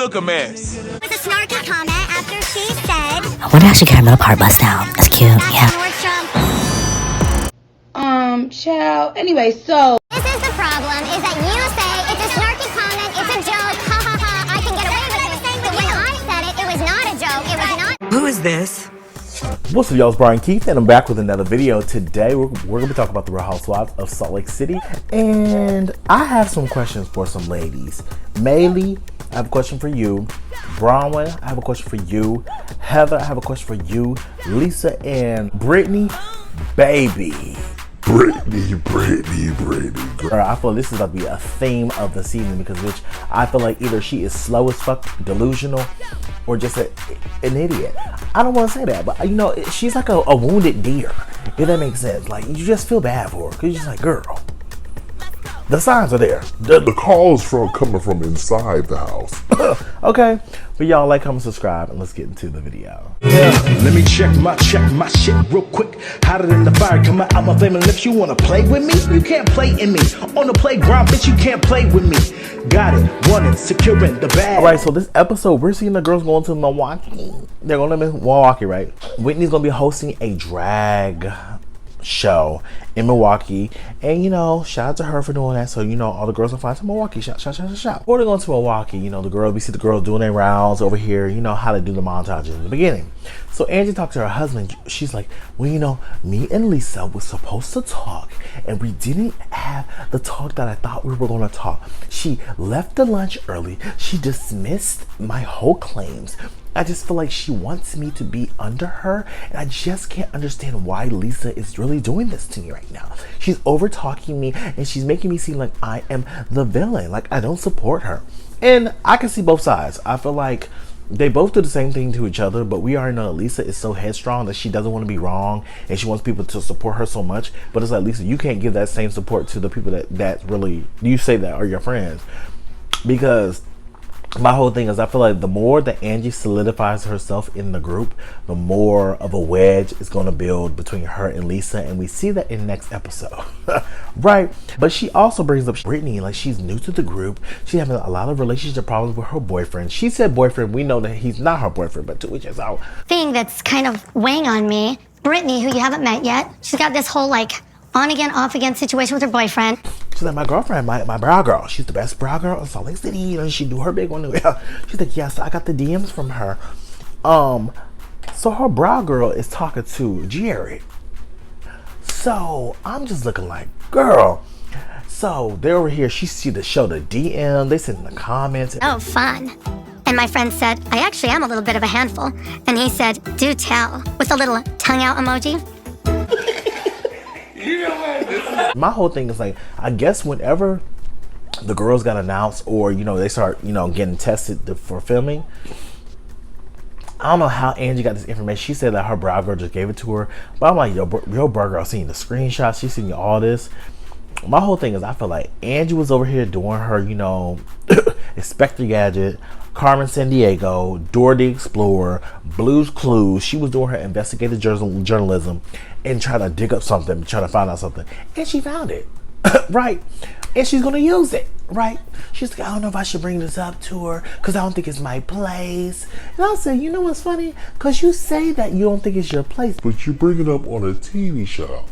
look a mess. It was a snarky comment after she said, I wonder how she got her middle part bust down. That's cute, yeah. Child. Anyway, so. This is the problem, is that you say it's a snarky comment, it's a joke, ha ha ha, I can get away with it. But when I said it, it was not a joke, it was not. Who is this? What's up, y'all? It's Brian Keith, and I'm back with another video. Today, we're going to be talking about the Real Housewives of Salt Lake City, and I have some questions for some ladies. Maylee, I have a question for you. Bronwyn, I have a question for you. Heather, I have a question for you. Lisa and Britney, baby. Britney. Girl, I feel this is about to be a theme of the season because I feel like either she is slow as fuck, delusional, or just an idiot. I don't want to say that, but you know, she's like a wounded deer, if that makes sense. Like, you just feel bad for her because you're just like, girl, the signs are there. The call is coming from inside the house. Okay, but y'all like, comment, subscribe, and let's get into the video. Yeah, let me check my shit real quick. Hotter than the fire coming out my flame. And if you wanna play with me, you can't play in me. On the playground, bitch, you can't play with me. Got it, want it, securing the bag. Alright, so this episode, we're seeing the girls going to Milwaukee. They're going to Milwaukee, right? Whitney's gonna be hosting a drag show in Milwaukee, and you know, shout out to her for doing that. So you know, all the girls are flying to Milwaukee. Shout. Before they go to Milwaukee, you know, we see the girls doing their rounds over here. You know how to do the montages in the beginning. So Angie talked to her husband. She's like, well, you know, me and Lisa were supposed to talk, and we didn't have the talk that I thought we were going to talk. She left the lunch early. She dismissed my whole claims. I just feel like she wants me to be under her, and I just can't understand why Lisa is really doing this to me right now. She's over talking me, and she's making me seem like I am the villain, like I don't support her. And I can see both sides. I feel like they both do the same thing to each other, but we already know that Lisa is so headstrong that she doesn't want to be wrong, and she wants people to support her so much. But it's like, Lisa, you can't give that same support to the people that really, you say that are your friends. Because my whole thing is, I feel like the more that Angie solidifies herself in the group, the more of a wedge is going to build between her and Lisa, and we see that in the next episode. Right? But she also brings up Britney, like she's new to the group. She's having a lot of relationship problems with her boyfriend. She said boyfriend, we know that he's not her boyfriend, but to each his own. Thing that's kind of weighing on me, Britney, who you haven't met yet, she's got this whole like on again, off again situation with her boyfriend. She's like, my girlfriend, my brow girl. She's the best brow girl in Salt Lake City. And she do her big one. She's like, yes, I got the DMs from her. So her brow girl is talking to Jared. So I'm just looking like, girl. So they're over here. She see the show, the DM. They send in the comments. Oh, fun. And my friend said, I actually am a little bit of a handful. And he said, do tell, with a little tongue out emoji. My whole thing is like, I guess whenever the girls got announced, or you know, they start, you know, getting tested for filming, I don't know how Angie got this information. She said that her brow girl just gave it to her, but I'm like, your brow girl seen the screenshots, she's seen all this. My whole thing is, I feel like Angie was over here doing her, you know, Inspector Gadget, Carmen Sandiego, Dora the Explorer, Blue's Clues. She was doing her investigative journalism and trying to dig up something, trying to find out something. And she found it, right? And she's going to use it, right? She's like, I don't know if I should bring this up to her because I don't think it's my place. And I said, you know what's funny? Because you say that you don't think it's your place, But you bring it up on a TV show.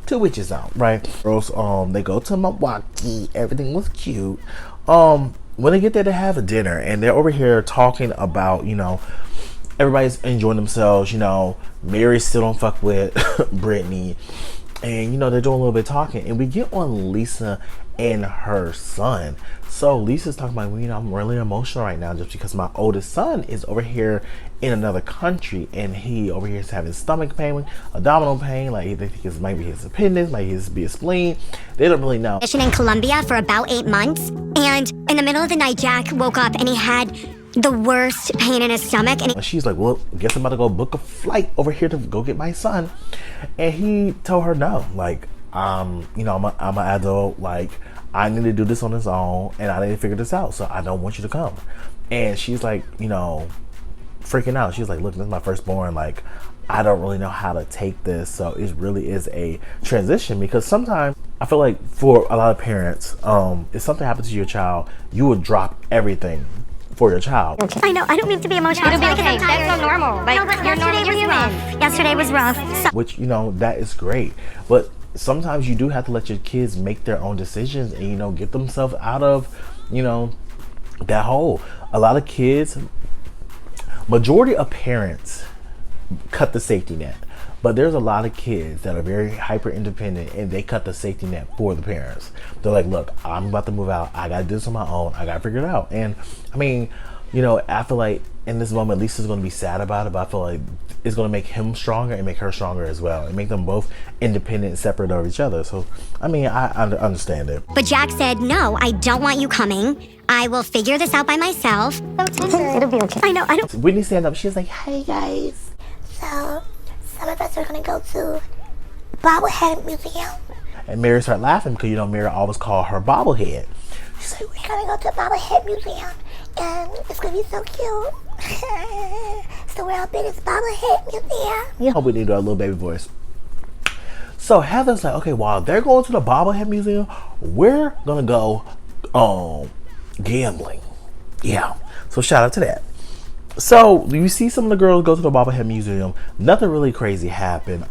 To which is out, right? Girls, they go to Milwaukee. Everything was cute. When they get there, they have a dinner, and they're over here talking about, you know, everybody's enjoying themselves. You know, Mary still don't fuck with Britney, and you know, they're doing a little bit of talking, and we get on Lisa and her son. So Lisa's talking about, well, you know, I'm really emotional right now just because my oldest son is over here in another country, and he over here is having stomach pain, abdominal pain, like they think it's maybe his appendix, might be his spleen. They don't really know. In Colombia for about 8 months, and in the middle of the night, Jack woke up and he had the worst pain in his stomach. And she's like, well, I guess I'm about to go book a flight over here to go get my son. And he told her no, like, you know, I'm an adult, like, I need to do this on his own, and I need to figure this out, so I don't want you to come. And she's like, you know, freaking out. She's like, look, this is my firstborn, like, I don't really know how to take this. So it really is a transition, because sometimes I feel like for a lot of parents, if something happens to your child, you would drop everything for your child. I know, I don't mean to be emotional. It'll be okay. That's so normal. Like, No, but you're normal. yesterday was You're rough. human. Yesterday was rough. So Which, you know, that is great. But sometimes you do have to let your kids make their own decisions and, you know, get themselves out of, you know, that hole. A lot of kids, majority of parents cut the safety net. But there's a lot of kids that are very hyper independent and they cut the safety net for the parents. They're like, look, I'm about to move out. I got to do this on my own. I got to figure it out. And I mean, you know, I feel like in this moment, Lisa's going to be sad about it, but I feel like it's going to make him stronger and make her stronger as well, and make them both independent and separate of each other. So, I mean, I understand it. But Jack said, no, I don't want you coming. I will figure this out by myself. It'll be okay. I know, I don't. Whitney stand up. She's like, hey guys. So, some of us are gonna go to Bobblehead Museum. And Mary started laughing because, you know, Mary always called her bobblehead. She's like, we're gonna go to Bobblehead Museum, and it's gonna be so cute. So we're our biggest Bobblehead Museum. You know, Whitney do a little baby voice. So Heather's like, okay, while they're going to the Bobblehead Museum, we're gonna go gambling. Yeah. So shout out to that. So you see some of the girls go to the Bobblehead Museum. Nothing really crazy happened.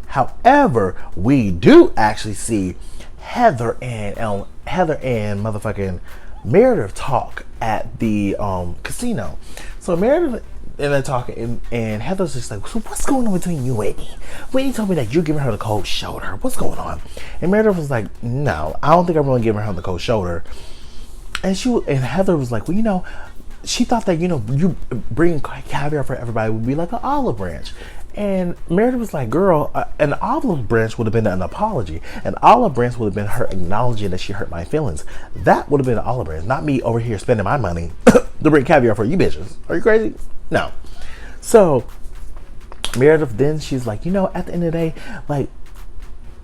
However, we do actually see Heather and motherfucking Meredith talk at the casino. So Meredith and they're talking, and Heather's just like, so what's going on between you and Whitney? Whitney told me that you're giving her the cold shoulder. What's going on? And Meredith was like, no, I don't think I'm really giving her the cold shoulder. And Heather was like, well, you know, she thought that, you know, you bring caviar for everybody would be like an olive branch. And Meredith was like, girl, an olive branch would have been an apology. An olive branch would have been her acknowledging that she hurt my feelings. That would have been an olive branch, not me over here spending my money to bring caviar for you bitches. Are you crazy? No. So Meredith, then she's like, you know, at the end of the day, like,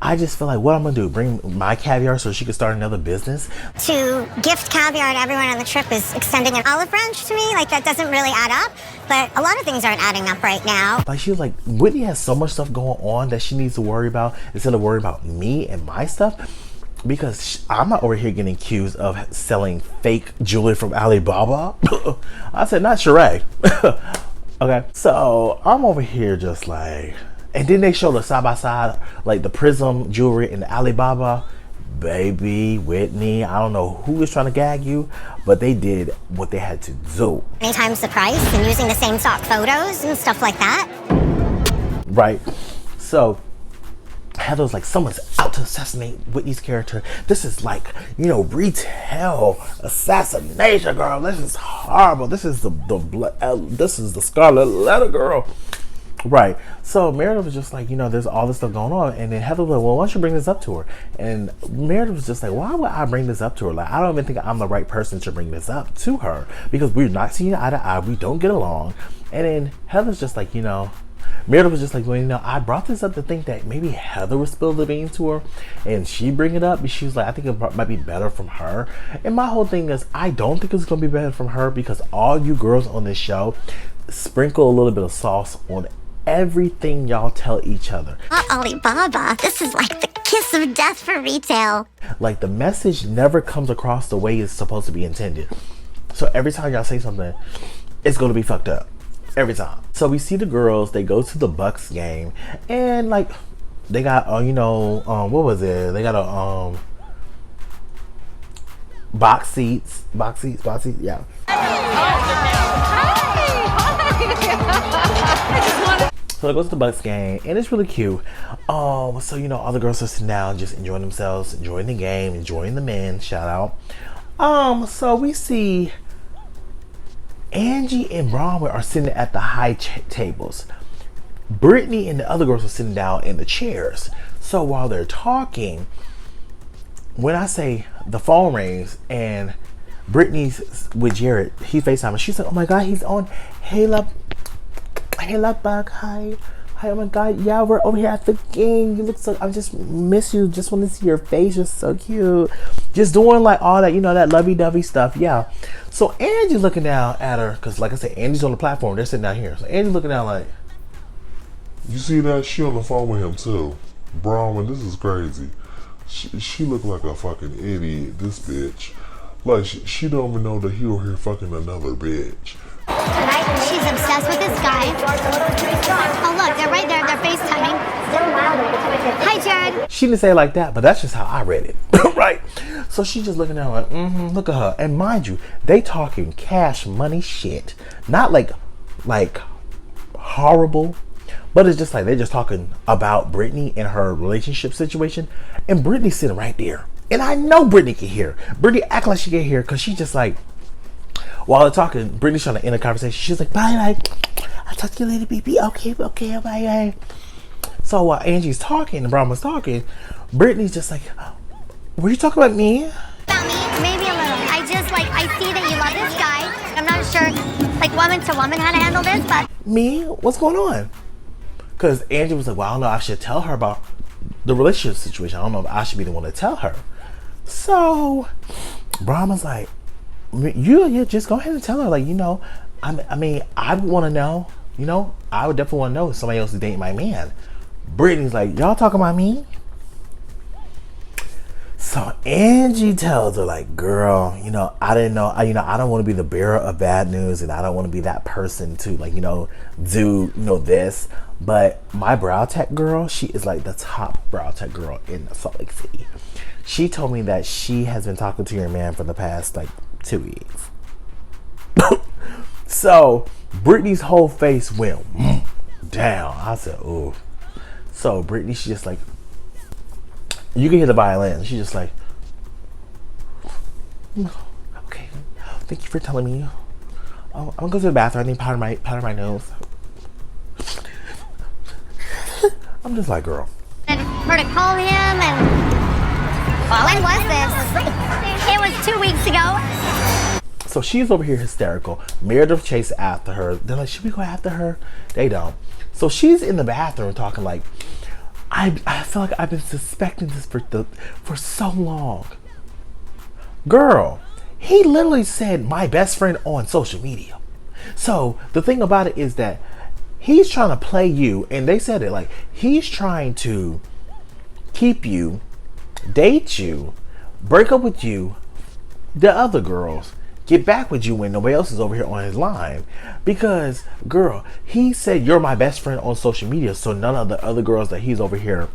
I just feel like what I'm gonna do, bring my caviar so she can start another business. To gift caviar to everyone on the trip is extending an olive branch to me. Like, that doesn't really add up. But a lot of things aren't adding up right now. Like, she was like, Whitney has so much stuff going on that she needs to worry about instead of worry about me and my stuff. Because I'm not over here getting accused of selling fake jewelry from Alibaba. I said, not Sheree. Okay, so I'm over here just like, and then they show the side by side, like the Prism jewelry and the Alibaba. Baby, Whitney, I don't know who was trying to gag you, but they did what they had to do. Many times the price and using the same stock photos and stuff like that. Right. So Heather's like, someone's out to assassinate Whitney's character. This is like, you know, retail assassination, girl. This is horrible. This is this is the Scarlet Letter, girl. Right. So Meredith was just like, you know, there's all this stuff going on. And then Heather was like, well, why don't you bring this up to her? And Meredith was just like, why would I bring this up to her? Like, I don't even think I'm the right person to bring this up to her because we're not seeing eye to eye. We don't get along. And then Heather's just like, you know, Meredith was just like, well, you know, I brought this up to think that maybe Heather would spill the beans to her and she bring it up. But she was like, I think it might be better from her. And my whole thing is, I don't think it's going to be better from her because all you girls on this show sprinkle a little bit of sauce on everything y'all tell each other. Alibaba, this is like the kiss of death for retail. Like, the message never comes across the way it's supposed to be intended. So every time y'all say something, it's going to be fucked up. Every time. So we see the girls, they go to the Bucks game, and like, they got, you know, what was it? They got a, box seats, yeah. So they go to the Bucks game, and it's really cute. So, you know, all the girls are sitting down, just enjoying themselves, enjoying the game, enjoying the men, shout out. So we see Angie and Bronwyn are sitting at the high tables. Britney and the other girls are sitting down in the chairs. So while they're talking, when I say the phone rings and Britney's with Jared, he's FaceTiming. She's like, oh my God, he's on. Hey, love bug. Hi, oh my God, yeah, we're over here at the game. You look so, I just miss you. Just want to see your face. You're so cute. Just doing like all that, you know, that lovey-dovey stuff. Yeah. So Angie's looking down at her because, like I said, Angie's on the platform. They're sitting down here. So Angie's looking down like, You see that? She on the phone with him too. Bronwyn, this is crazy. She look like a fucking idiot, this bitch. Like, she don't even know that he over here fucking another bitch. She's obsessed with this guy. Oh, look, they're right there. They're FaceTiming. Hi, Jared. She didn't say it like that, but that's just how I read it. Right? So she's just looking at her like, look at her. And mind you, they talking cash money shit. Not like horrible, but it's just like they're just talking about Britney and her relationship situation. And Britney's sitting right there. And I know Britney can hear. Britney act like she can hear because she's just like, while they're talking, Britney's trying to end the conversation. She's like, bye, I'll talk to you later, baby. Okay, bye. So while Angie's talking and Bronwyn's talking, Britney's just like, were you talking about me? About me? Maybe a little. I see that you love this guy. I'm not sure, woman to woman how to handle this, but... Me? What's going on? Because Angie was like, well, I don't know, I should tell her about the relationship situation. I don't know if I should be the one to tell her. So Bronwyn's like, you just go ahead and tell her, I mean, I would want to know, I would definitely want to know if somebody else is dating my man. Brittany's like, y'all talking about me? So Angie tells her, like, girl, I didn't know, I don't want to be the bearer of bad news, and I don't want to be that person to, do, this. But my brow tech girl, she is like the top brow tech girl in Salt Lake City. She told me that she has been talking to your man for the past 2 weeks. So Brittany's whole face went down. I said, ooh. So Britney, she's just like, you can hear the violin. She's just like, okay, thank you for telling me. Oh, I'm gonna go to the bathroom. I need powder my nose. I'm just like, girl. And her to call him and... Well, when was this? It was 2 weeks ago. So she's over here hysterical. Meredith chased after her. They're like, should we go after her? They don't. So she's in the bathroom talking like, I feel like I've been suspecting this for so long. Girl, he literally said my best friend on social media. So the thing about it is that he's trying to play you, and they said it like he's trying to keep you, date you, break up with you, the other girls, get back with you when nobody else is over here on his line. Because, girl, he said you're my best friend on social media, so none of the other girls that he's over here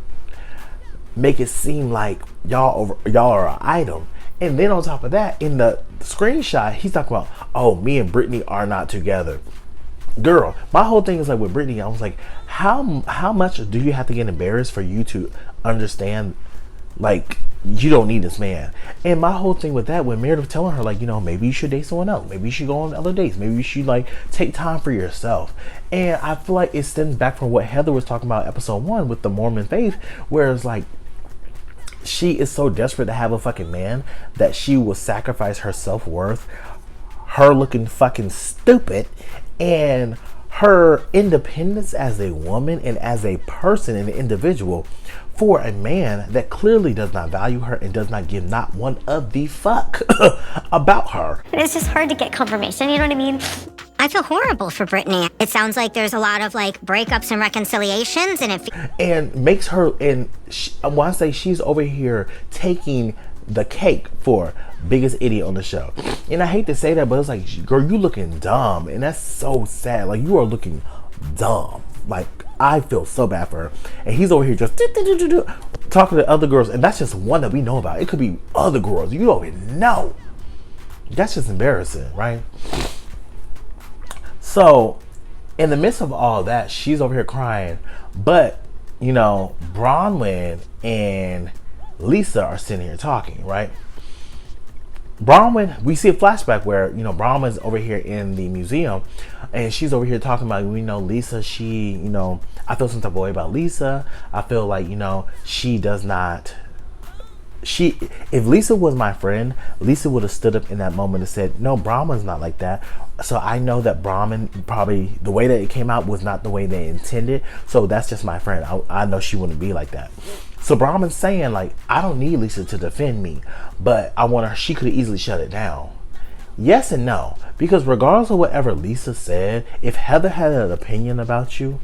make it seem like y'all are an item. And then on top of that, in the screenshot, he's talking about, oh, me and Britney are not together. Girl, my whole thing is like with Britney, I was like, how much do you have to get embarrassed for you to understand, like, you don't need this man? And my whole thing with that, when Meredith telling her, like, maybe you should date someone else, maybe you should go on other dates, maybe you should take time for yourself. And I feel like it stems back from what Heather was talking about episode 1 with the Mormon faith, where it's like she is so desperate to have a fucking man that she will sacrifice her self-worth, her looking fucking stupid, and her independence as a woman and as a person and an individual for a man that clearly does not value her and does not give not one of the fuck about her. It's just hard to get confirmation, you know what I mean? I feel horrible for Britney. It sounds like there's a lot of breakups and reconciliations, and makes her, and I want to say she's over here taking the cake for biggest idiot on the show. And I hate to say that, but it's like, girl, you looking dumb, and that's so sad. Like, you are looking dumb. Like, I feel so bad for her. And he's over here just talking to other girls, and that's just one that we know about. It could be other girls you don't even know. That's just embarrassing, right? So in the midst of all that, she's over here crying, but Bronwyn and Lisa are sitting here talking, right? Bronwyn, we see a flashback where Bronwyn's over here in the museum, and she's over here talking about, Lisa, she, I feel some type of way about Lisa. I feel like, she does not, if Lisa was my friend, Lisa would have stood up in that moment and said, no, Bronwyn's not like that. So I know that Bronwyn, probably the way that it came out was not the way they intended. So that's just my friend. I know she wouldn't be like that. So Bronwyn's saying, like, I don't need Lisa to defend me, but I want her, she could have easily shut it down. Yes and no, because regardless of whatever Lisa said, if Heather had an opinion about you,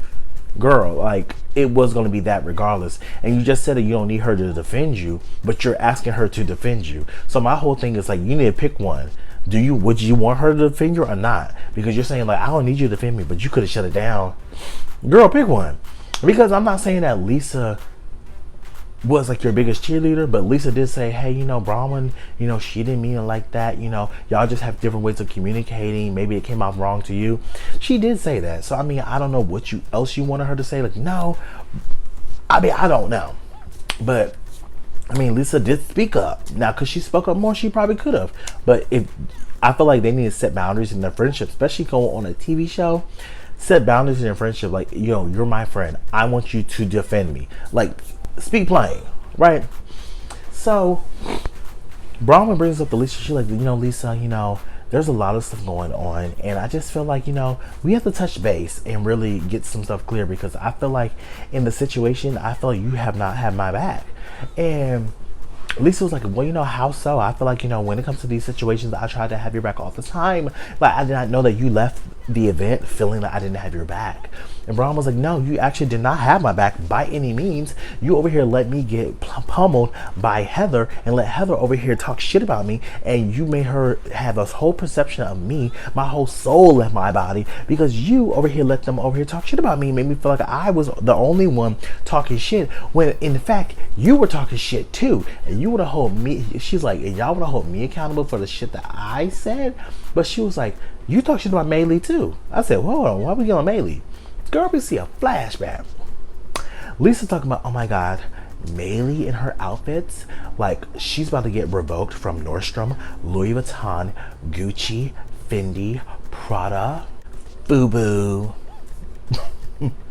girl, like, it was going to be that regardless. And you just said that you don't need her to defend you, but you're asking her to defend you. So my whole thing is like, you need to pick one. Would you want her to defend you or not? Because you're saying like, I don't need you to defend me, but you could have shut it down. Girl, pick one. Because I'm not saying that Lisa was like your biggest cheerleader, but Lisa did say, hey, Bronwyn, she didn't mean it like that. Y'all just have different ways of communicating. Maybe it came off wrong to you. She did say that. So, I mean, I don't know what else you wanted her to say. Like, no, I mean, I don't know. But, I mean, Lisa did speak up. Now, because she spoke up more, she probably could have. But I feel like they need to set boundaries in their friendship, especially going on a TV show. Set boundaries in your friendship. Like, you're my friend. I want you to defend me. Like, speak plain, right? So Bronwyn brings up to Lisa. She's like, Lisa, there's a lot of stuff going on, and I just feel like, we have to touch base and really get some stuff clear, because I feel like in the situation, I feel like you have not had my back. And Lisa was like, well, how so? I feel like, when it comes to these situations, I try to have your back all the time. Like, I did not know that you left the event feeling like I didn't have your back. And Bronwyn was like, no, you actually did not have my back by any means. You over here let me get pummeled by Heather, and let Heather over here talk shit about me, and you made her have this whole perception of me. My whole soul left my body because you over here let them over here talk shit about me, made me feel like I was the only one talking shit, when in fact you were talking shit too. And you would have held me, she's like, and y'all would have held me accountable for the shit that I said. But she was like, you talk shit about Maylee too. I said, hold on, why are we getting on Maylee? Girl, we see a flashback. Lisa talking about, oh my God, Maylee in her outfits, like she's about to get revoked from Nordstrom, Louis Vuitton, Gucci, Fendi, Prada, FUBU.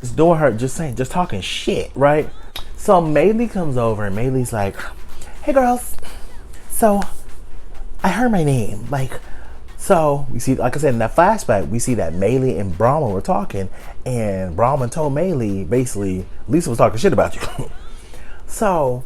It's doing her, just talking shit, right? So Maylee comes over, and Maylee's like, hey girls, so I heard my name, like, so we see, like I said, in that flashback, we see that Maylee and Bronwyn were talking, and Bronwyn told Maylee, basically, Lisa was talking shit about you. So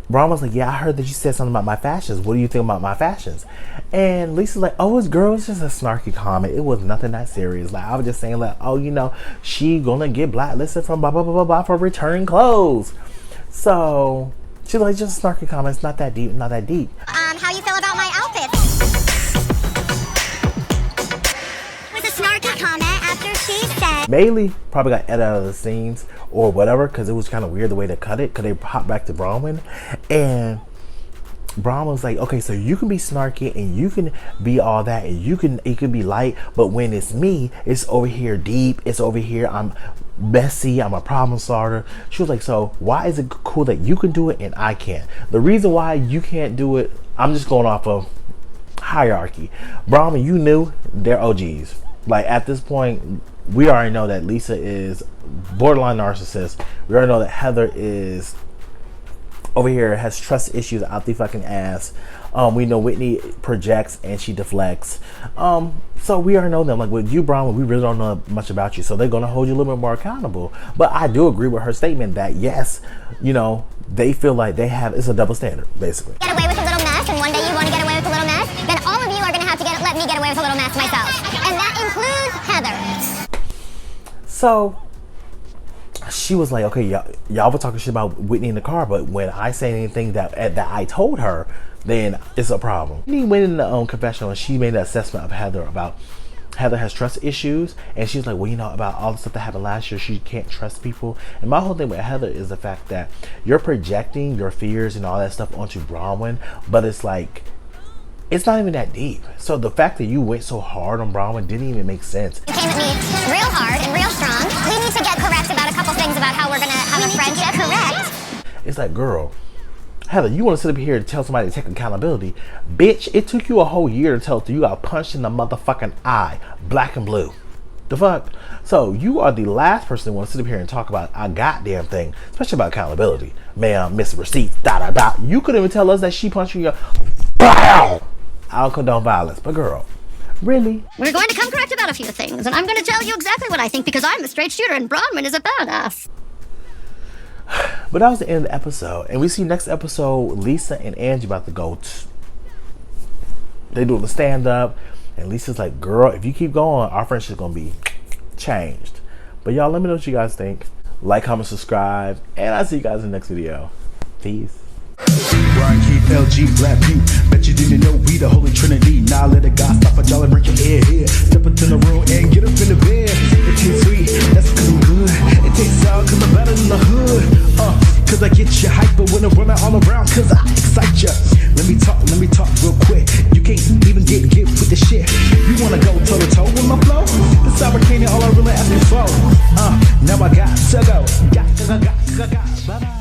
Bronwyn was like, yeah, I heard that you said something about my fashions. What do you think about my fashions? And Lisa's like, oh, it's just a snarky comment. It was nothing that serious. Like, I was just saying, like, oh, she gonna get blacklisted from blah, blah, blah, blah, blah for returning clothes. So she's like, just a snarky comment. It's not that deep, not that deep. How you feel about my outfit? Snarky comment after she said Maylee probably got edited out of the scenes or whatever, because it was kind of weird the way they cut it, because they popped back to Bronwyn, and Bronwyn was like, okay, so you can be snarky and you can be all that, and it can be light, but when it's me, it's over here deep, it's over here, I'm messy, I'm a problem solver. She was like, so why is it cool that you can do it and I can't? The reason why you can't do it, I'm just going off of hierarchy. Bronwyn, you knew they're OGs. Like, at this point, we already know that Lisa is borderline narcissist. We already know that Heather is over here, has trust issues out the fucking ass. We know Whitney projects and she deflects. So we already know them. Like, with you, Bronwyn, we really don't know much about you. So they're going to hold you a little bit more accountable. But I do agree with her statement that, yes, they feel like it's a double standard, basically. get away with a little mess, and one day you want to get away with a little mess, then all of you are going to have to let me get away with a little mess myself. And that includes Heather. So she was like, okay, y'all were talking shit about Whitney in the car, but when I say anything that I told her, then it's a problem. Whitney went in the confessional, and she made an assessment of Heather about Heather has trust issues, and she's like, well, about all the stuff that happened last year, she can't trust people. And my whole thing with Heather is the fact that you're projecting your fears and all that stuff onto Bronwyn, but it's like, it's not even that deep. So the fact that you went so hard on Bronwyn didn't even make sense. You came at me real hard and real strong. We need to get correct about a couple things about how we're going to have a friendship. Correct. It's like, girl, Heather, you want to sit up here and tell somebody to take accountability? Bitch, it took you a whole year to tell you got punched in the motherfucking eye, black and blue. The fuck? So you are the last person that wants to sit up here and talk about a goddamn thing, especially about accountability. Ma'am, miss receipts, da. You couldn't even tell us that she punched you in your... BOW! I don't condone violence, but girl, really? We're going to come correct about a few things, and I'm going to tell you exactly what I think, because I'm a straight shooter and Bronwyn is a badass. But that was the end of the episode, and we see next episode Lisa and Angie about to go. They do the stand up, and Lisa's like, "Girl, if you keep going, our friendship's gonna be changed." But y'all, let me know what you guys think. Like, comment, subscribe, and I'll see you guys in the next video. Peace. Brian Keith, LG, Black Butte. Bet you didn't know we the Holy Trinity. Now let a God stop a y'all and break your ear here. Step into the room and get up in the bed. It tastes sweet, that's cause I'm good. It tastes sour cause I'm better than the hood. Cause I get you hyper when I'm running all around cause I excite ya. Let me talk real quick. You can't even get with the shit. You wanna go toe to toe with my flow? This sour candy all I really ask you for. Now I got to go. Got. Bye-bye.